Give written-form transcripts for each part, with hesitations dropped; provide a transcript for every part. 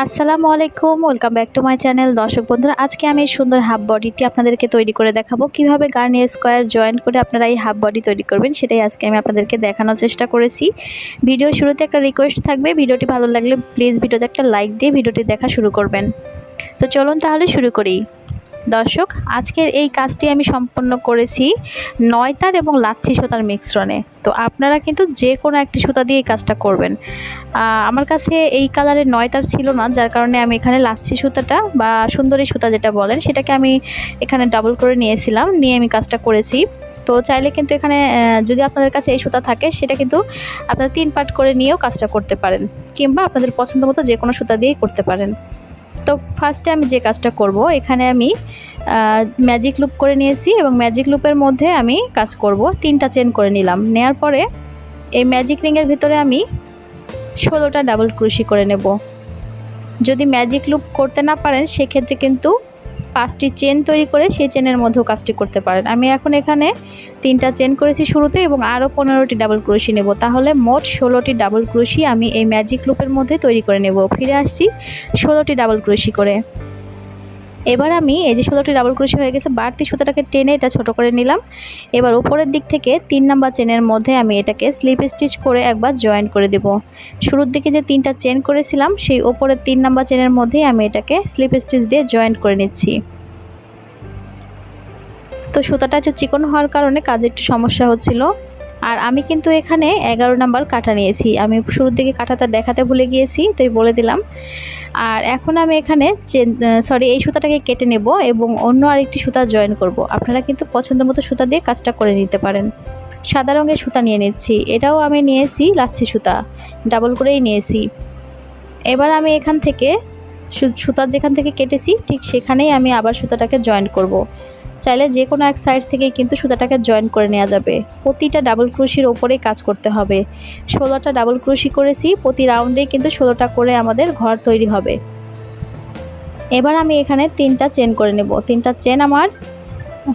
আসসালামু আলাইকুম, welcome back to my channel. দর্শক বন্ধুরা, আজকে আমি এই সুন্দর হাফ বডিটি আপনাদেরকে তৈরি করে দেখাবো। কিভাবে গার্নিয়ার স্কোয়ার জয়েন করে আপনারা এই হাফ বডি তৈরি করবেন, সেটাই আজকে আমি আপনাদেরকে দেখানোর চেষ্টা করেছি। ভিডিও শুরুতে একটা রিকোয়েস্ট থাকবে, ভিডিওটি ভালো লাগলে প্লিজ ভিডিওতে একটা লাইক দিয়ে ভিডিওটি দেখা শুরু করবেন। তো চলুন তাহলে শুরু করি। দর্শক, আজকের এই কাজটি আমি সম্পন্ন করেছি 9 তার এবং লাচ্ছি সুতার মিশ্রণে। তো আপনারা কিন্তু যে কোনো একটি সুতা দিয়ে এই কাজটা করবেন। আমার কাছে এই কালারের 9 তার ছিল না, যার কারণে আমি এখানে লাচ্ছি সুতাটা বা সুন্দরী সুতা যেটা বলেন সেটাকে আমি এখানে ডাবল করে নিয়েছিলাম, নিয়ে আমি কাজটা করেছি। তো চাইলে কিন্তু এখানে যদি আপনাদের কাছে এই সুতা থাকে সেটা কিন্তু আপনারা 3 পার্ট করে নিয়েও কাজটা করতে পারেন, কিংবা আপনাদের পছন্দ মতো যে কোনো সুতা দিয়েই করতে পারেন। তো ফার্স্টে আমি যে কাজটা করব, এখানে আমি ম্যাজিক লুপ করে নিয়েছি এবং ম্যাজিক লুপের মধ্যে আমি কাজ করব। 3টা চেন করে নিলাম। নেয়ার পরে এই ম্যাজিক রিংয়ের ভিতরে আমি 16টা ডাবল ক্রোশি করে নেব। যদি ম্যাজিক লুপ করতে না পারেন সেক্ষেত্রে কিন্তু 5টি চেন তৈরি করে সেই চেনের মধ্যেও কাজটি করতে পারেন। আমি এখন এখানে 3টা চেন করেছি শুরুতে এবং আরও 15টি ডাবল ক্রোশি নেব। তাহলে মোট 16টি ডাবল ক্রোশি আমি এই ম্যাজিক লুপের মধ্যে তৈরি করে নেব। ফিরে আসছি 16টি ডাবল ক্রোশি করে। এবার আমি এই যে 16টি ডাবল ক্রোশি হয়ে গেছে, বাড়তি সুতাটাকে টেনে এটা ছোট করে নিলাম। এবার উপরের দিক থেকে 3 নাম্বার চেনের মধ্যে আমি এটাকে স্লিপ স্টিচ করে একবার জয়েন করে দেব। শুরুর দিকে যে 3টা চেন করেছিলাম সেই উপরের 3 নাম্বার চেনের মধ্যেই আমি এটাকে স্লিপ স্টিচ দিয়ে জয়েন করে নিচ্ছি। তো সুতাটা একটু চিকন হওয়ার কারণে কাজে একটু সমস্যা হচ্ছিল। আর আমি কিন্তু এখানে 11 নাম্বার কাটা নিয়েছি। আমি শুরুর দিকে কাটাটা দেখাতে ভুলে গিয়েছি, তাই বলে দিলাম। আর এখন আমি এখানে এই সুতাটাকে কেটে নেব এবং অন্য আরেকটি সুতা জয়েন করব। আপনারা কিন্তু পছন্দ মতো সুতা দিয়ে কাজটা করে নিতে পারেন। সাদা রঙের সুতা নিয়ে নিচ্ছি, এটাও আমি নিয়েছি লাচ্ছি সুতা, ডাবল করেই নিয়েছি। এবার আমি এখান থেকে সুতা যেখান থেকে কেটেছি ঠিক সেখানেই আমি আবার সুতাটাকে জয়েন করব। চাইলে যে কোনো এক সাইড থেকেই কিন্তু সুতাটাকে জয়েন করে নেওয়া যাবে। প্রতিটা ডাবল ক্রোশির ওপরেই কাজ করতে হবে। 16টা ডাবল ক্রোশি করেছি, প্রতি রাউন্ডেই কিন্তু 16টা করে আমাদের ঘর তৈরি হবে। এবার আমি এখানে 3টা চেন করে নেব। 3টা চেন আমার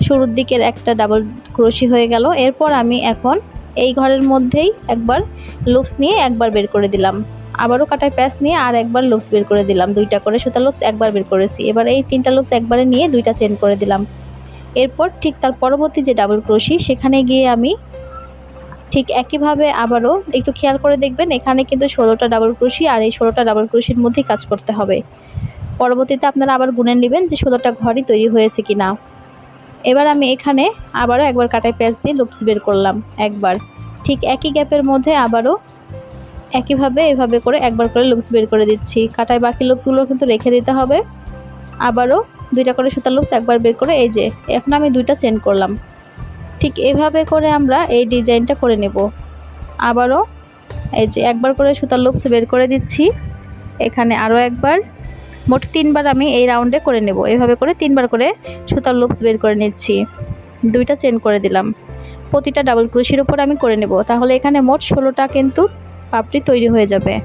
শুরুর দিকের একটা ডাবল ক্রোশি হয়ে গেল। এরপর আমি এখন এই ঘরের মধ্যেই একবার লুপস নিয়ে একবার বের করে দিলাম, আবারও কাটায় প্যাচ নিয়ে আর একবার লুপস বের করে দিলাম। 2টা করে সুতা লুপস একবার বের করেছি। এবার এই 3টা লুপস একবারে নিয়ে 2টা চেন করে দিলাম। এরপর ঠিক তার পরবর্তী যে ডাবল ক্রোশি সেখানে গিয়ে আমি ঠিক একইভাবে আবারও একটু খেয়াল করে দেখবেন, এখানে কিন্তু 16টা ডাবল ক্রোশি আর এই 16টা ডাবল ক্রোশির মধ্যেই কাজ করতে হবে। পরবর্তীতে আপনারা আবার গুনে নেবেন যে 16টা ঘরই তৈরি হয়েছে কিনা। এবার আমি এখানে আবারও একবার কাটায় প্যাচ দিয়ে লুপস বের করলাম একবার। ঠিক একই গ্যাপের মধ্যে আবারও একইভাবে এভাবে করে একবার করে লুপস বের করে দিচ্ছি। কাটায় বাকি লুপসগুলো কিন্তু রেখে দিতে হবে। আবারও 2টা করে সুতার লুপস একবার বের করে এই যে এখন আমি 2টা চেন করলাম। ঠিক এভাবে করে আমরা এই ডিজাইনটা করে নেব। আবারও এই যে একবার করে সুতার লুপস বের করে দিচ্ছি, এখানে আরও একবার, মোট 3বার আমি এই রাউন্ডে করে নেব। এভাবে করে 3বার করে সুতার লুপস বের করে নিচ্ছি। 2টা চেন করে দিলাম। প্রতিটা ডাবল ক্রোশির উপর আমি করে নেব। তাহলে এখানে মোট 16টা কিন্তু পাপড়ি তৈরি হয়ে যাবে।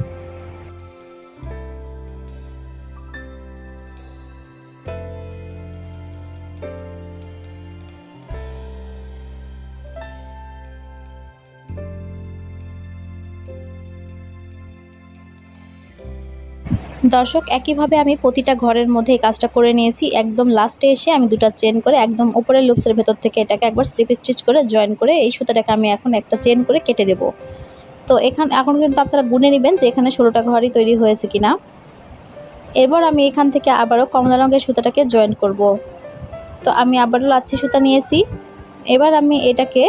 দর্শক, একইভাবে আমি প্রতিটা ঘরের মধ্যে এই কাজটা করে নিয়েছি। একদম লাস্টে এসে আমি 2টা চেন করে একদম উপরের লুপসের ভেতর থেকে এটাকে একবার স্লিপ স্টিচ করে জয়েন করে এই সুতাটাকে আমি এখন একটা চেন করে কেটে দেব। তো এখন কিন্তু আপনারা গুনে নেবেন যে এখানে 16টা ঘরই তৈরি হয়েছে কিনা। এবার আমি এখান থেকে আবারও কমলা রঙের সুতাটাকে জয়েন করব। তো আমি আবারও লাচ্ছি সুতা নিয়েছি। এবার আমি এটাকে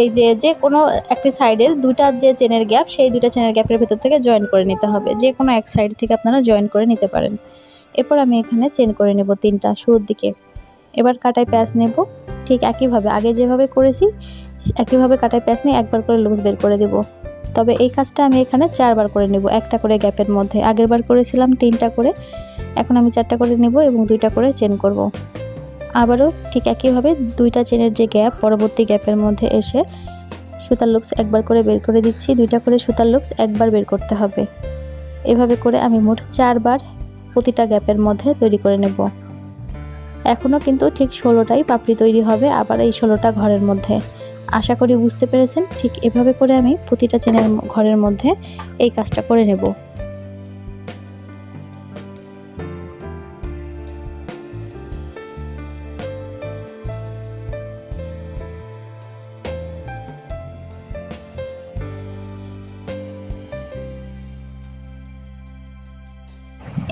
এই যে কোনো একটি সাইডের 2টা যে চেনের গ্যাপ সেই 2টা চেনের গ্যাপের ভেতর থেকে জয়েন করে নিতে হবে। যে কোনো এক সাইড থেকে আপনারা জয়েন করে নিতে পারেন। এরপর আমি এখানে চেন করে নেব 3টা শুরুর দিকে। এবার কাটায় প্যাচ নেব, ঠিক একইভাবে আগে যেভাবে করেছি একইভাবে কাটায় প্যাচ নিয়ে একবার করে লুপস বের করে দেব। তবে এই কাজটা আমি এখানে 4বার করে নেব, একটা করে গ্যাপের মধ্যে। আগেরবার করেছিলাম 3টা করে, এখন আমি 4টা করে নেব এবং 2টা করে চেন করব। আবারও ঠিক একইভাবে 2টা চেনের যে গ্যাপ পরবর্তী গ্যাপের মধ্যে এসে সুতার লুপস একবার করে বের করে দিচ্ছি। 2টা করে সুতার লুপস একবার বের করতে হবে। এভাবে করে আমি মোট 4বার প্রতিটা গ্যাপের মধ্যে তৈরি করে নেব। এখনও কিন্তু ঠিক 16টাই পাপড়ি তৈরি হবে আবার এই 16টা ঘরের মধ্যে। আশা করি বুঝতে পেরেছেন। ঠিক এভাবে করে আমি প্রতিটা চেনের ঘরের মধ্যে এই কাজটা করে নেব।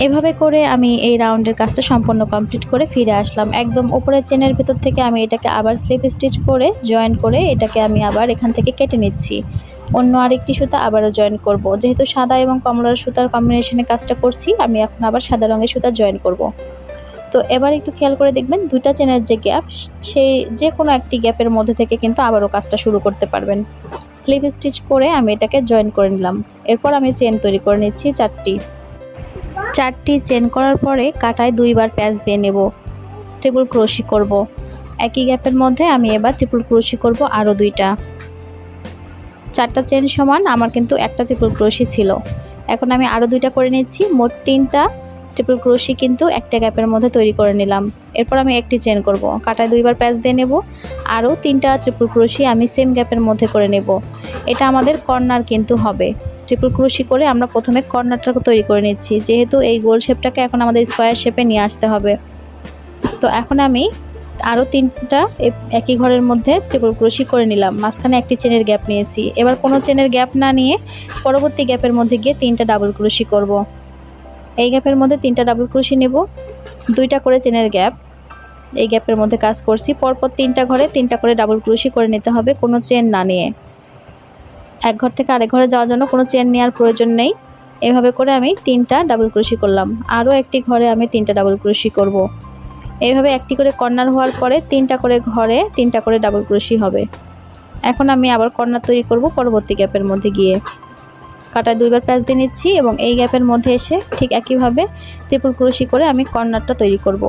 এভাবে করে আমি এই রাউন্ডের কাজটা সম্পূর্ণ কমপ্লিট করে ফিরে আসলাম। একদম উপরের চেনের ভেতর থেকে আমি এটাকে আবার স্লিপ স্টিচ করে জয়েন করে এটাকে আমি আবার এখান থেকে কেটে নিচ্ছি। অন্য আরেকটি সুতা আবারও জয়েন করব। যেহেতু সাদা এবং কমলার সুতার কম্বিনেশনে কাজটা করছি, আমি এখন আবার সাদা রঙের সুতা জয়েন করব। তো এবার একটু খেয়াল করে দেখবেন দুইটা চেনের যে গ্যাপ, সেই যে কোনো একটি গ্যাপের মধ্যে থেকে কিন্তু আবারও কাজটা শুরু করতে পারবেন। স্লিপ স্টিচ করে আমি এটাকে জয়েন করে নিলাম। এরপর আমি চেন তৈরি করে নিচ্ছি চারটি চেন করার পরে কাটায় দুইবার প্যাচ দিয়ে নেব। ট্রিপল ক্রোশি করব। একই গ্যাপের মধ্যে আমি এবার ট্রিপল ক্রোশি করব আরও দুইটা। চারটা চেন সমান আমার কিন্তু একটা ট্রিপল ক্রোশি ছিল। এখন আমি আরও দুইটা করে নিচ্ছি। মোট 3টা ট্রিপল ক্রোশি কিন্তু একটা গ্যাপের মধ্যে তৈরি করে নিলাম। এরপর আমি একটি চেন করব, কাটায় দুইবার প্যাচ দিয়ে নেব। আরও 3টা ট্রিপল ক্রোশি আমি সেম গ্যাপের মধ্যে করে নেব। এটা আমাদের কর্নার কিন্তু হবে। ট্রিপল ক্রোশি করে আমরা প্রথমে কর্নারটাকে তৈরি করে নিচ্ছি, যেহেতু এই গোল শেপটাকে এখন আমাদের স্কোয়ার শেপে নিয়ে আসতে হবে। তো এখন আমি আরও 3টা একই ঘরের মধ্যে ট্রিপল ক্রোশি করে নিলাম। মাঝখানে একটি চেনের গ্যাপ নিয়েছি। এবার কোনো চেনের গ্যাপ না নিয়ে পরবর্তী গ্যাপের মধ্যে গিয়ে 3টা ডাবল ক্রোশি করব। এই গ্যাপের মধ্যে 3টা ডাবল ক্রোশি নেব। 2টা করে চেনের গ্যাপ, এই গ্যাপের মধ্যে কাজ করছি। পরপর 3টা ঘরে 3টা করে ডাবল ক্রোশি করে নিতে হবে, কোনো চেন না নিয়ে। এক ঘর থেকে আরেক ঘরে যাওয়ার জন্য কোনো চেন নেওয়ার প্রয়োজন নেই। এভাবে করে আমি 3টা ডাবল ক্রোশি করলাম। আরও একটি ঘরে আমি 3টা ডাবল ক্রোশি করব। এইভাবে একটি করে কর্নার হওয়ার পরে 3টা করে ঘরে 3টা করে ডাবল ক্রোশি হবে। এখন আমি আবার কর্নার তৈরি করব পরবর্তী গ্যাপের মধ্যে গিয়ে। কাটায় দুইবার প্যাচ দিয়ে নিচ্ছি এবং এই গ্যাপের মধ্যে এসে ঠিক একইভাবে ট্রিপল ক্রোশি করে আমি কর্নারটা তৈরি করব।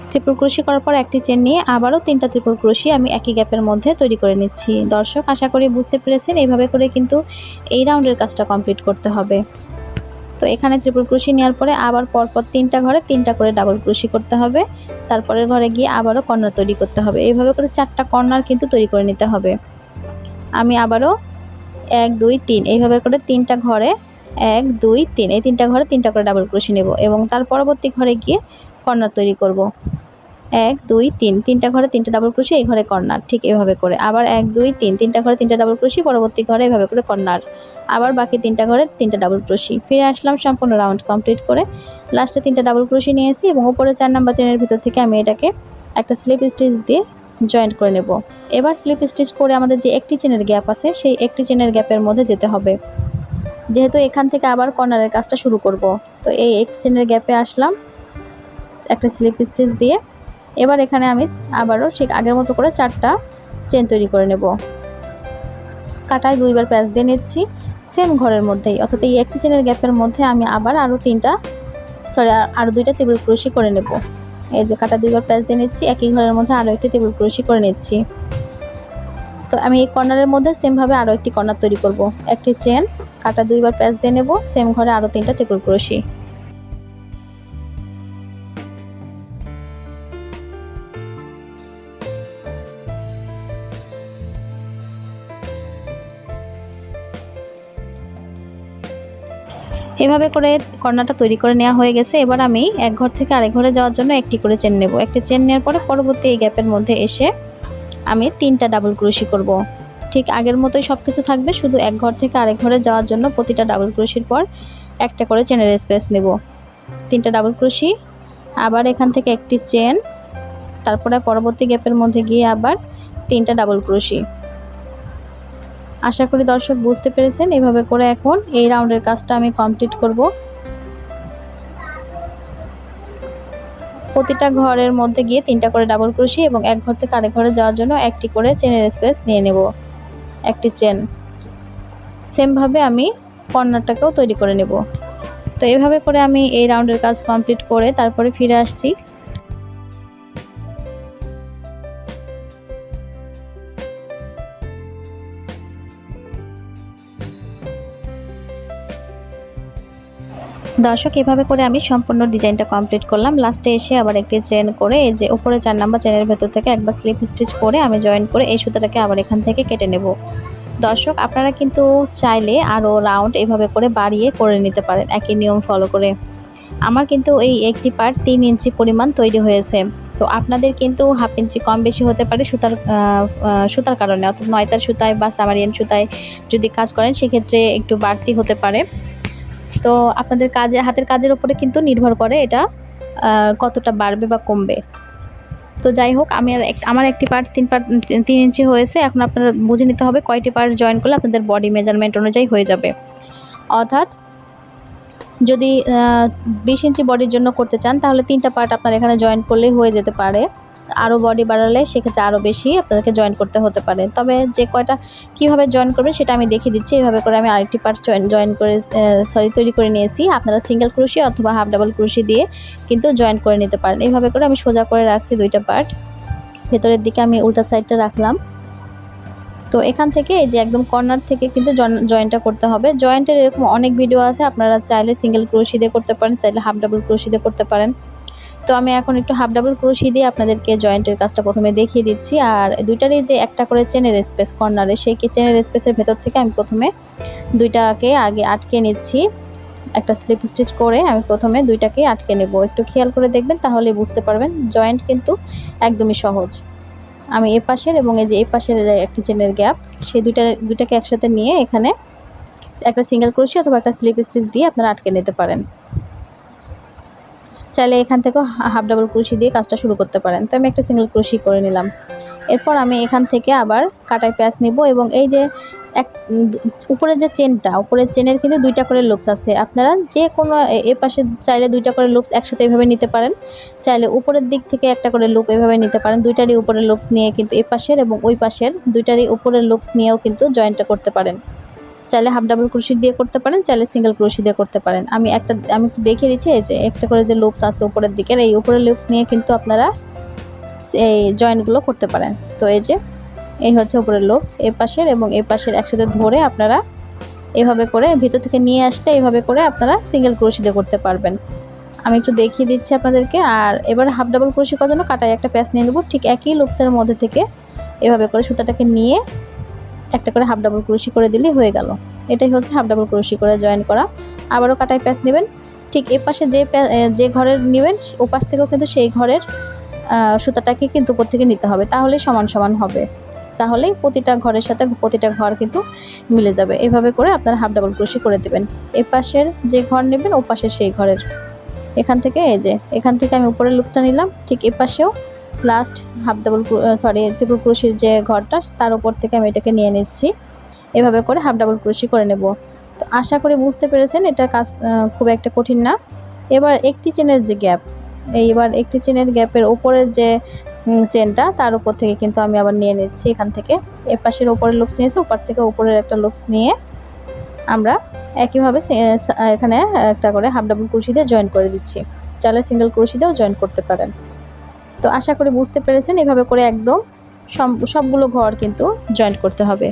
ট্রিপল ক্রোশি করার পর একটি চেন নিয়ে আবারও 3টা ট্রিপল ক্রোশি আমি একই গ্যাপের মধ্যে তৈরি করে নিচ্ছি। দর্শক, আশা করি বুঝতে পেরেছেন এইভাবে করে কিন্তু এই রাউন্ডের কাজটা কমপ্লিট করতে হবে। তো এখানে ট্রিপল ক্রোশি নেওয়ার পরে আবার পরপর 3টা ঘরে 3টা করে ডাবল ক্রোশি করতে হবে। তারপরের ঘরে গিয়ে আবারও কর্নার তৈরি করতে হবে। এইভাবে করে 4টা কর্নার কিন্তু তৈরি করে নিতে হবে। আমি আবারও 1 2 3 এইভাবে করে 3টা ঘরে 1 2 3 এই 3টা ঘরে 3টা করে ডাবল ক্রোশি নেব এবং তার পরবর্তী ঘরে গিয়ে কর্নার তৈরি করব। 1 2 3 3টা ঘরে 3টা ডাবল ক্রোশি, এই ঘরে কর্নার। ঠিক এভাবে করে আবার 1 2 3 3টা ঘরে 3টা ডাবল ক্রোশি, পরবর্তী ঘরে এভাবে করে কর্নার। আবার বাকি 3টা ঘরে 3টা ডাবল ক্রোশি। ফিরে আসলাম সম্পূর্ণ রাউন্ড কমপ্লিট করে। লাস্টে 3টা ডাবল ক্রোশি নিয়েছি এবং উপরে 4 নাম্বার চেনের ভিতর থেকে আমি এটাকে একটা স্লিপ স্টিচ দিয়ে জয়েন্ট করে নেব। এবার স্লিপ স্টিচ করে আমাদের যে একটি চেনের গ্যাপ আছে সেই একটি চেনের গ্যাপের মধ্যে যেতে হবে, যেহেতু এখান থেকে আবার কর্নারের কাজটা শুরু করব। তো এই একটি চেনের গ্যাপে আসলাম একটা স্লিপ স্টিচ দিয়ে। এবার এখানে আমি আবারও ঠিক আগের মতো করে 4টা চেন তৈরি করে নেব। কাটায় দুইবার প্যাচ দিয়ে নিচ্ছি সেম ঘরের মধ্যেই, অর্থাৎ এই একটি চেনের গ্যাপের মধ্যে আমি আবার আরও 2টা টেবিল ক্রোশি করে নেব। এই যে কাটা দুইবার প্যাচ দিয়ে নিচ্ছি, একই ঘরের মধ্যে আরও একটি টেবিল ক্রোশি করে নিচ্ছি। তো আমি এই কর্নারের মধ্যে সেমভাবে আরও একটি কর্নার তৈরি করব। একটি চেন, কাটা দুইবার প্যাচ দিয়ে নেব, সেম ঘরে আরও 3টা টেবিল ক্রোশি। এভাবে করে কর্নারটা তৈরি করে নেওয়া হয়ে গেছে। এবার আমি এক ঘর থেকে আরেক ঘরে যাওয়ার জন্য একটি করে চেন নেব। একটি চেন নেওয়ার পরে পরবর্তী এই গ্যাপের মধ্যে এসে আমি 3টা ডাবল ক্রোশি করব। ঠিক আগের মতোই সব কিছু থাকবে, শুধু এক ঘর থেকে আরেক ঘরে যাওয়ার জন্য প্রতিটা ডাবল ক্রোশির পর একটা করে চেনের স্পেস নেব। 3টা ডাবল ক্রোশি, আবার এখান থেকে একটি চেন, তারপরে পরবর্তী গ্যাপের মধ্যে গিয়ে আবার 3টা ডাবল ক্রোশি। আশা করি দর্শক বুঝতে পেরেছেন। এভাবে করে এখন এই রাউন্ডের কাজটা আমি কমপ্লিট করব। প্রতিটা ঘরের মধ্যে গিয়ে 3টা করে ডাবল ক্রোশি এবং এক ঘর থেকে আরেক ঘরে যাওয়ার জন্য একটি করে চেনের স্পেস নিয়ে নেব, একটি চেন। সেমভাবে আমি কর্নারটাকেও তৈরি করে নেব। তো এভাবে করে আমি এই রাউন্ডের কাজ কমপ্লিট করে তারপরে ফিরে আসছি। দর্শক, এভাবে করে আমি সম্পূর্ণ ডিজাইনটা কমপ্লিট করলাম। লাস্টে এসে আবার একটি চেন করে এই যে উপরে 4 নাম্বার চেনের ভেতর থেকে একবার স্লিপ স্টিচ করে আমি জয়েন করে এই সুতাটাকে আবার এখান থেকে কেটে নেব। দর্শক, আপনারা কিন্তু চাইলে আরও রাউন্ড এভাবে করে বাড়িয়ে করে নিতে পারেন একই নিয়ম ফলো করে। আমার কিন্তু এই একটি পার্ট 3 ইঞ্চি পরিমাণ তৈরি হয়েছে। তো আপনাদের কিন্তু হাফ ইঞ্চি কম বেশি হতে পারে সুতার কারণে, অর্থাৎ 9 তার সুতায় বা সামারিয়ান সুতায় যদি কাজ করেন সেক্ষেত্রে একটু বাড়তি হতে পারে। তো আপনাদের হাতের কাজের উপরে কিন্তু নির্ভর করে এটা কতটা বাড়বে বা কমবে। তো যাই হোক, আমার একটি পার্ট 3 ইঞ্চি হয়েছে। এখন আপনারা বুঝে নিতে হবে কয়টি পার্ট জয়েন করলে আপনাদের বডি মেজারমেন্ট অনুযায়ী হয়ে যাবে। অর্থাৎ যদি 20 ইঞ্চি বডির জন্য করতে চান তাহলে 3টা পার্ট আপনারা এখানে জয়েন করলেই হয়ে যেতে পারে। আরও বডি বাড়ালে সেক্ষেত্রে আরও বেশি আপনাদেরকে জয়েন করতে হতে পারে। তবে যে কয়টা কীভাবে জয়েন করবেন সেটা আমি দেখিয়ে দিচ্ছি। এভাবে করে আমি আরেকটি পার্ট তৈরি করে নিয়েছি। আপনারা সিঙ্গেল ক্রোশি অথবা হাফ ডাবল ক্রোশি দিয়ে কিন্তু জয়েন করে নিতে পারেন। এইভাবে করে আমি সোজা করে রাখছি 2টা পার্ট। ভেতরের দিকে আমি উল্টা সাইডটা রাখলাম। তো এখান থেকে এই যে একদম কর্নার থেকে কিন্তু জয়েন্টটা করতে হবে। জয়েন্টের এরকম অনেক ভিডিও আছে, আপনারা চাইলে সিঙ্গেল ক্রোশি দিয়ে করতে পারেন, চাইলে হাফ ডাবল ক্রোশি দিয়ে করতে পারেন। তো আমি এখন একটু হাফ ডাবল ক্রোশি দিয়ে আপনাদেরকে জয়েন্টের কাজটা প্রথমে দেখিয়ে দিচ্ছি। আর দুইটারই যে একটা করে চেনের স্পেস কর্নারে, সেই চেনের স্পেসের ভেতর থেকে আমি প্রথমে 2টাকে আগে আটকে নিচ্ছি। একটা স্লিপ স্টিচ করে আমি প্রথমে 2টাকে আটকে নেব। একটু খেয়াল করে দেখবেন, তাহলে বুঝতে পারবেন জয়েন্ট কিন্তু একদমই সহজ। আমি এ পাশের এবং এই যে এই পাশের একটি চেনের গ্যাপ, সেই দুইটাকে একসাথে নিয়ে এখানে একটা সিঙ্গেল ক্রোশি অথবা একটা স্লিপ স্টিচ দিয়ে আপনারা আটকে নিতে পারেন। চাইলে এখান থেকেও হাফ ডাবল ক্রোশি দিয়ে কাজটা শুরু করতে পারেন। তো আমি একটা সিঙ্গেল ক্রোশি করে নিলাম। এরপর আমি এখান থেকে আবার কাটাই প্যাচ নিব এবং এই যে উপরের যে উপরের চেনের কিন্তু 2টা করে লুপস আছে। আপনারা যে কোনো এ পাশে চাইলে 2টা করে লুপস একসাথে এভাবে নিতে পারেন, চাইলে উপরের দিক থেকে একটা করে লুপ এভাবে নিতে পারেন। 2টারই উপরের লুপস নিয়ে কিন্তু এ পাশের এবং ওই পাশের 2টারই উপরের লুপস নিয়েও কিন্তু জয়েন্টটা করতে পারেন। চাইলে হাফ ডাবল ক্রোশি দিয়ে করতে পারেন, চাইলে সিঙ্গেল ক্রোশি দিয়ে করতে পারেন। আমি দেখিয়ে দিচ্ছি, এই যে একটা করে যে লুপস আছে উপরের দিকের, এই উপরের লুপস নিয়ে কিন্তু আপনারা এই জয়েন্টগুলো করতে পারেন। তো এই হচ্ছে উপরের লুপস, এ পাশের এবং এ পাশের একসাথে ধরে আপনারা এভাবে করে ভিতর থেকে নিয়ে আসলে এভাবে করে আপনারা সিঙ্গেল ক্রোশি দিয়ে করতে পারবেন। আমি একটু দেখিয়ে দিচ্ছি আপনাদেরকে। আর এবার হাফ ডাবল ক্রোশি করার জন্য কাটায় একটা প্যাচ নিয়ে নেব। ঠিক একই লুপসের মধ্যে থেকে এভাবে করে সুতাটাকে নিয়ে একটা করে হাফ ডাবল ক্রোশি করে দিলেই হয়ে গেল। এটাই হচ্ছে হাফ ডাবল ক্রোশি করে জয়েন করা। আবারও কাটায় প্যাচ নেবেন, ঠিক এ পাশে যে ঘরের নেবেন ও পাশ থেকেও কিন্তু সেই ঘরের সুতাটাকে কিন্তু উপর থেকে নিতে হবে, তাহলেই সমান সমান হবে। তাহলেই প্রতিটা ঘরের সাথে প্রতিটা ঘর কিন্তু মিলে যাবে। এভাবে করে আপনারা হাফ ডাবল ক্রোশি করে দেবেন। এ পাশের যে ঘর নেবেন ও পাশের সেই ঘরের এখান থেকে এখান থেকে আমি উপরের লুপসটা নিলাম, ঠিক এ পাশেও লাস্ট ট্রিপল ক্রোশির যে ঘরটা তার উপর থেকে আমি এটাকে নিয়ে নিচ্ছি। এভাবে করে হাফ ডাবল ক্রোশি করে নেব। তো আশা করি বুঝতে পেরেছেন, এটা কাজ খুব একটা কঠিন না। এবার একটি চেনের যে গ্যাপ, এইবার একটি চেনের গ্যাপের উপরের যে চেনটা তার উপর থেকে কিন্তু আমি আবার নিয়ে নিচ্ছি। এখান থেকে এ পাশের উপরের লুপস নিয়েছি, উপর থেকে উপরের একটা লুপস নিয়ে আমরা একইভাবে এখানে একটা করে হাফ ডাবল ক্রোশি দিয়ে জয়েন করে দিচ্ছি। চাইলে সিঙ্গেল ক্রোশি দিয়েও জয়েন করতে পারেন। তো আশা করি বুঝতে পেরেছেন, এভাবে করে একদম সবগুলো ঘর কিন্তু জয়েন করতে হবে।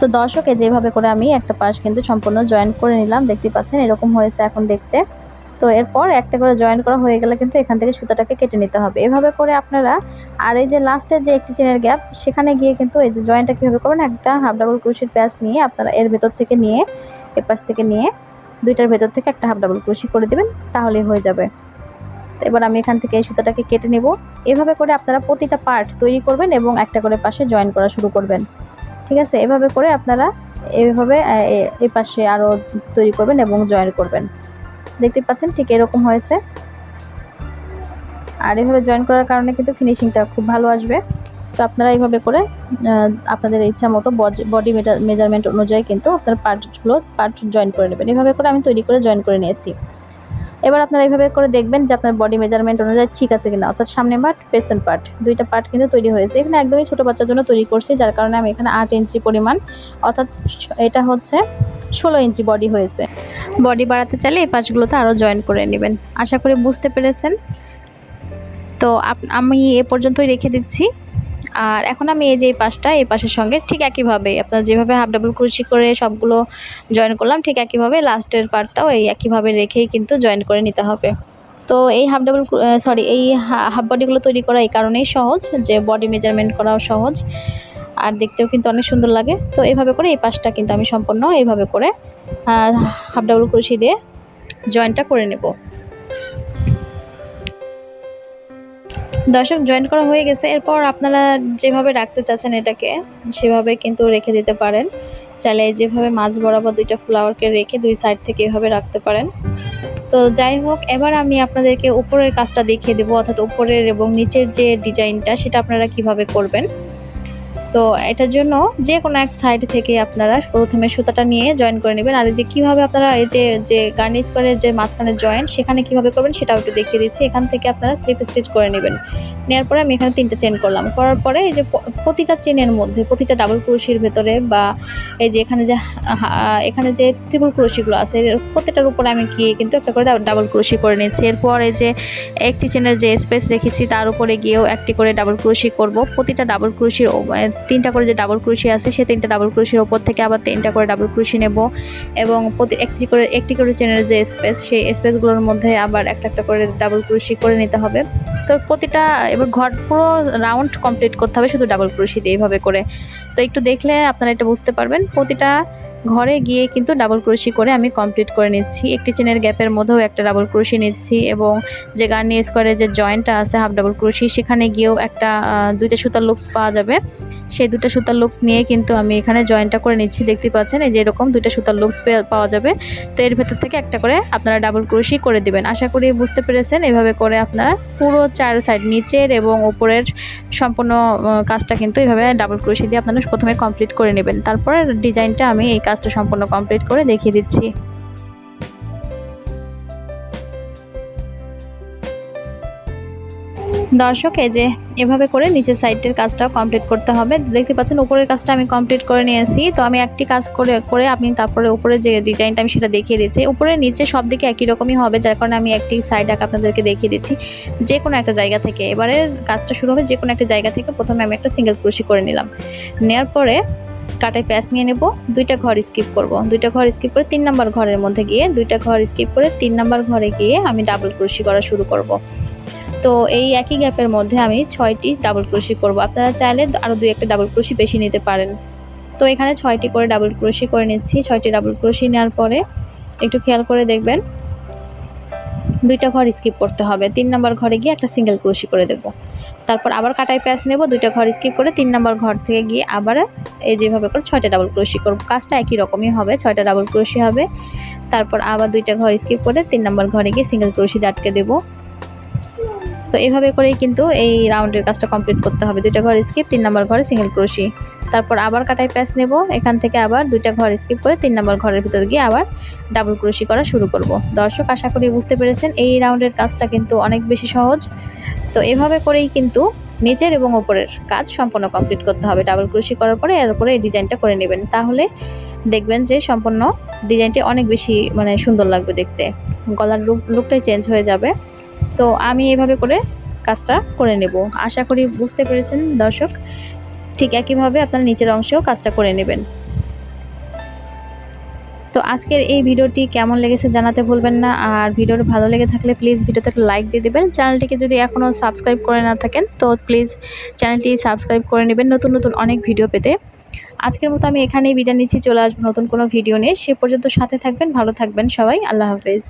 তো দর্শক, যেভাবে করে আমি একটা পাশ কিন্তু সম্পূর্ণ জয়েন করে নিলাম, দেখতে পাচ্ছেন এরকম হয়েছে এখন দেখতে। তো এরপর একটা করে জয়েন করা হয়ে গেলে কিন্তু এখান থেকে সুতাটাকে কেটে নিতে হবে। এভাবে করে আপনারা আর এই যে লাস্টে যে একটি চেনের গ্যাপ, সেখানে গিয়ে কিন্তু এই যে জয়েনটা কীভাবে করবেন, একটা হাফ ডাবল ক্রোশির প্যাচ নিয়ে আপনারা এর ভেতর থেকে নিয়ে এ পাশ থেকে নিয়ে 2টার ভেতর থেকে একটা হাফ ডাবল ক্রোশি করে দেবেন, তাহলেই হয়ে যাবে। তো এবার আমি এখান থেকে এই সুতাটাকে কেটে নেব। এভাবে করে আপনারা প্রতিটা পার্ট তৈরি করবেন এবং একটা করে পাশে জয়েন করা শুরু করবেন। ঠিক আছে, এভাবে করে আপনারা এইভাবে এই পাশে আরও তৈরি করবেন এবং জয়েন করবেন। দেখতে পাচ্ছেন ঠিক এরকম হয়েছে। আর এভাবে জয়েন করার কারণে কিন্তু ফিনিশিংটা খুব ভালো আসবে। তো আপনারা এইভাবে করে আপনাদের ইচ্ছা মতো বডি মেজারমেন্ট অনুযায়ী কিন্তু আপনারা পার্ট জয়েন করে নেবেন। এভাবে করে আমি তৈরি করে জয়েন করে নিয়েছি। এবার আপনারা এইভাবে করে দেখবেন যে আপনার বডি মেজারমেন্ট অনুযায়ী ঠিক আছে কিনা, অর্থাৎ সামনে পার্ট পেছন পার্ট দুইটা পার্ট কিন্তু তৈরি হয়েছে। এখানে একদমই ছোটো বাচ্চার জন্য তৈরি করছি, যার কারণে আমি এখানে 8 ইঞ্চি পরিমাণ, অর্থাৎ এটা হচ্ছে 16 ইঞ্চি বডি হয়েছে। বডি বাড়াতে চাইলে এই পাশগুলোতে আরও জয়েন করে নেবেন। আশা করি বুঝতে পেরেছেন। তো আমি এ পর্যন্তই রেখে দিচ্ছি। আর এখন আমি এই যে এই পাশটা, এই পাশের সঙ্গে ঠিক একইভাবে আপনারা যেভাবে হাফ ডাবল ক্রোশি করে সবগুলো জয়েন করলাম, ঠিক একইভাবে লাস্টের পার্টটাও এই একইভাবে রেখেই কিন্তু জয়েন করে নিতে হবে। তো এই এই হাফ বডিগুলো তৈরি করা এই কারণেই সহজ যে বডি মেজারমেন্ট করাও সহজ, আর দেখতেও কিন্তু অনেক সুন্দর লাগে। তো এইভাবে করে এই পাশটা কিন্তু আমি সম্পূর্ণ এইভাবে করে হাফ ডাবল ক্রোশি দিয়ে জয়েনটা করে নেব। দর্শক, জয়েন করা হয়ে গেছে। এরপর আপনারা যেভাবে রাখতে চাচ্ছেন এটাকে সেভাবে কিন্তু রেখে দিতে পারেন। চাইলে যেভাবে মাঝ বরাবর দুইটা ফ্লাওয়ারকে রেখে দুই সাইড থেকে এভাবে রাখতে পারেন। তো যাই হোক, এবার আমি আপনাদেরকে উপরের কাজটা দেখিয়ে দেবো, অর্থাৎ উপরের এবং নিচের যে ডিজাইনটা সেটা আপনারা কিভাবে করবেন। তো এটার জন্য যে কোনো এক সাইড থেকে আপনারা প্রথমে সুতাটা নিয়ে জয়েন করে নেবেন। আর যে কিভাবে আপনারা এই যে গার্নিশ করে যে মাঝখানে জয়েন্ট সেখানে কিভাবে করবেন সেটাও একটু দেখিয়ে দিচ্ছি। এখান থেকে আপনারা স্লিপ স্টিচ করে নেবেন। নেওয়ার পরে আমি এখানে 3টা চেন করলাম। করার পরে এই যে প্রতিটা চেনের মধ্যে প্রতিটা ডাবল ক্রোশির ভেতরে বা এই যে এখানে যে ট্রিপল ক্রোশিগুলো আছে প্রত্যেকটার উপরে আমি গিয়ে কিন্তু একটা করে ডাবল ক্রোশি করে নিচ্ছি। এরপর এই যে একটি চেনের যে স্পেস রেখেছি তার উপরে গিয়েও একটি করে ডাবল ক্রোশি করব। প্রতিটা ডাবল ক্রোশির 3টা করে যে ডাবল ক্রোশি আছে সেই 3টা ডাবল ক্রোশির ওপর থেকে আবার 3টা করে ডাবল ক্রোশি নেব এবং একটি করে চেনের যে স্পেস সেই স্পেসগুলোর মধ্যে আবার একটা করে ডাবল ক্রোশি করে নিতে হবে। তো প্রতিটা এবার ঘর পুরো রাউন্ড কমপ্লিট করতে হবে শুধু ডাবল ক্রোশি দিয়ে এইভাবে করে। তো একটু দেখলে আপনারা এটা বুঝতে পারবেন। প্রতিটা ঘরে গিয়ে কিন্তু ডাবল ক্রোশি করে আমি কমপ্লিট করে নিচ্ছি। একটি চেনের গ্যাপের মধ্যেও একটা ডাবল ক্রোশি নিচ্ছি এবং যে গার্নিশ করে যে জয়েন্টটা আছে হাফ ডাবল ক্রোশি সেখানে গিয়েও একটা 2টা সুতার লুপস পাওয়া যাবে। সেই 2টা সুতার লুপস নিয়ে কিন্তু আমি এখানে জয়েন্টটা করে নিচ্ছি। দেখতে পাচ্ছেন এই যে এরকম 2টা সুতার লুপস পাওয়া যাবে। তো এর ভেতর থেকে একটা করে আপনারা ডাবল ক্রোশি করে দিবেন। আশা করি বুঝতে পেরেছেন। এভাবে করে আপনারা পুরো 4 সাইড নিচের এবং উপরের সম্পূর্ণ কাজটা কিন্তু এইভাবে ডাবল ক্রোশি দিয়ে আপনারা প্রথমে কমপ্লিট করে নেবেন। তারপরে ডিজাইনটা আমি এই কাজটা সম্পূর্ণ কমপ্লিট করে দেখিয়ে দিচ্ছি। দর্শক, এই যে এভাবে করে নিচের সাইডের কাজটা কমপ্লিট করতে হবে। দেখতে পাচ্ছেন উপরের কাজটা আমি কমপ্লিট করে নিয়েছি। তো আমি একটি কাজ করে আমি তারপরে উপরে যে ডিজাইনটা আমি সেটা দেখিয়ে দিচ্ছি। উপরে নিচে সব দিকে একই রকমই হবে, যার কারণে আমি একটি সাইড আপনাদেরকে দেখিয়ে দিচ্ছি যে কোনো একটা জায়গা থেকে। এবারে কাজটা শুরু হবে যে কোনো একটা জায়গা থেকে। প্রথমে আমি একটা সিঙ্গেল ক্রোশি করে নিলাম। নেওয়ার পরে কাটায় প্যাচ নিয়ে নেব, 2টা ঘর স্কিপ করব। 2টা ঘর স্কিপ করে 3 নাম্বার ঘরের মধ্যে গিয়ে 2টা ঘর স্কিপ করে 3 নাম্বার ঘরে গিয়ে আমি ডাবল ক্রোশি করা শুরু করব। তো এই একই গ্যাপের মধ্যে আমি 6টি ডাবল ক্রোশি করব। আপনারা চাইলে আরও 2-1টা ডাবল ক্রোশি বেশি নিতে পারেন। তো এখানে 6টি করে ডাবল ক্রোশি করে নিচ্ছি। 6টি ডাবল ক্রোশি নেওয়ার পরে একটু খেয়াল করে দেখবেন 2টা ঘর স্কিপ করতে হবে। 3 নাম্বার ঘরে গিয়ে একটা সিঙ্গেল ক্রোশি করে দেব। তারপর আবার কাটায় প্যাচ নেব, 2টা ঘর স্কিপ করে 3 নাম্বার ঘর থেকে গিয়ে আবার এই যেভাবে করে 6টা ডাবল ক্রোশি করব। কাজটা একই রকমই হবে, 6টা ডাবল ক্রোশি হবে। তারপর আবার 2টা ঘর স্কিপ করে 3 নাম্বার ঘরে গিয়ে সিঙ্গেল ক্রোশি দিয়ে আটকে দেব। তো এইভাবে করেই কিন্তু এই রাউন্ডের কাজটা কমপ্লিট করতে হবে। 2টা ঘর স্কিপ, 3 নাম্বার ঘরে সিঙ্গেল ক্রোশি। তারপর আবার কাটাই প্যাচ নেব, এখান থেকে আবার 2টা ঘর স্কিপ করে 3 নাম্বার ঘরের ভিতর গিয়ে আবার ডাবল ক্রোশি করা শুরু করব। দর্শক, আশা করি বুঝতে পেরেছেন। এই রাউন্ডের কাজটা কিন্তু অনেক বেশি সহজ। তো এভাবে করেই কিন্তু নিচের এবং উপরের কাজ সম্পূর্ণ কমপ্লিট করতে হবে। ডাবল ক্রোশি করার পরে এর উপরে এই ডিজাইনটা করে নেবেন, তাহলে দেখবেন যে সম্পূর্ণ ডিজাইনটি অনেক বেশি সুন্দর লাগবে দেখতে। গলার লুকটাই চেঞ্জ হয়ে যাবে। তো আমি এইভাবে করে কাজটা করে নেব। আশা করি বুঝতে পেরেছেন দর্শক। ঠিক একইভাবে আপনার নিচের অংশেও কাজটা করে নেবেন। তো আজকের এই ভিডিওটি কেমন লেগেছে জানাতে ভুলবেন না। আর ভিডিওটা ভালো লেগে থাকলে প্লিজ ভিডিওতে একটা লাইক দিয়ে দেবেন। চ্যানেলটিকে যদি এখনও সাবস্ক্রাইব করে না থাকেন তো প্লিজ চ্যানেলটি সাবস্ক্রাইব করে নেবেন নতুন নতুন অনেক ভিডিও পেতে। আজকের মতো আমি এখানেই বিদায় নিচ্ছি। চলে আসবো নতুন কোনো ভিডিও নিয়ে। সে পর্যন্ত সাথে থাকবেন, ভালো থাকবেন সবাই। আল্লাহ হাফেজ।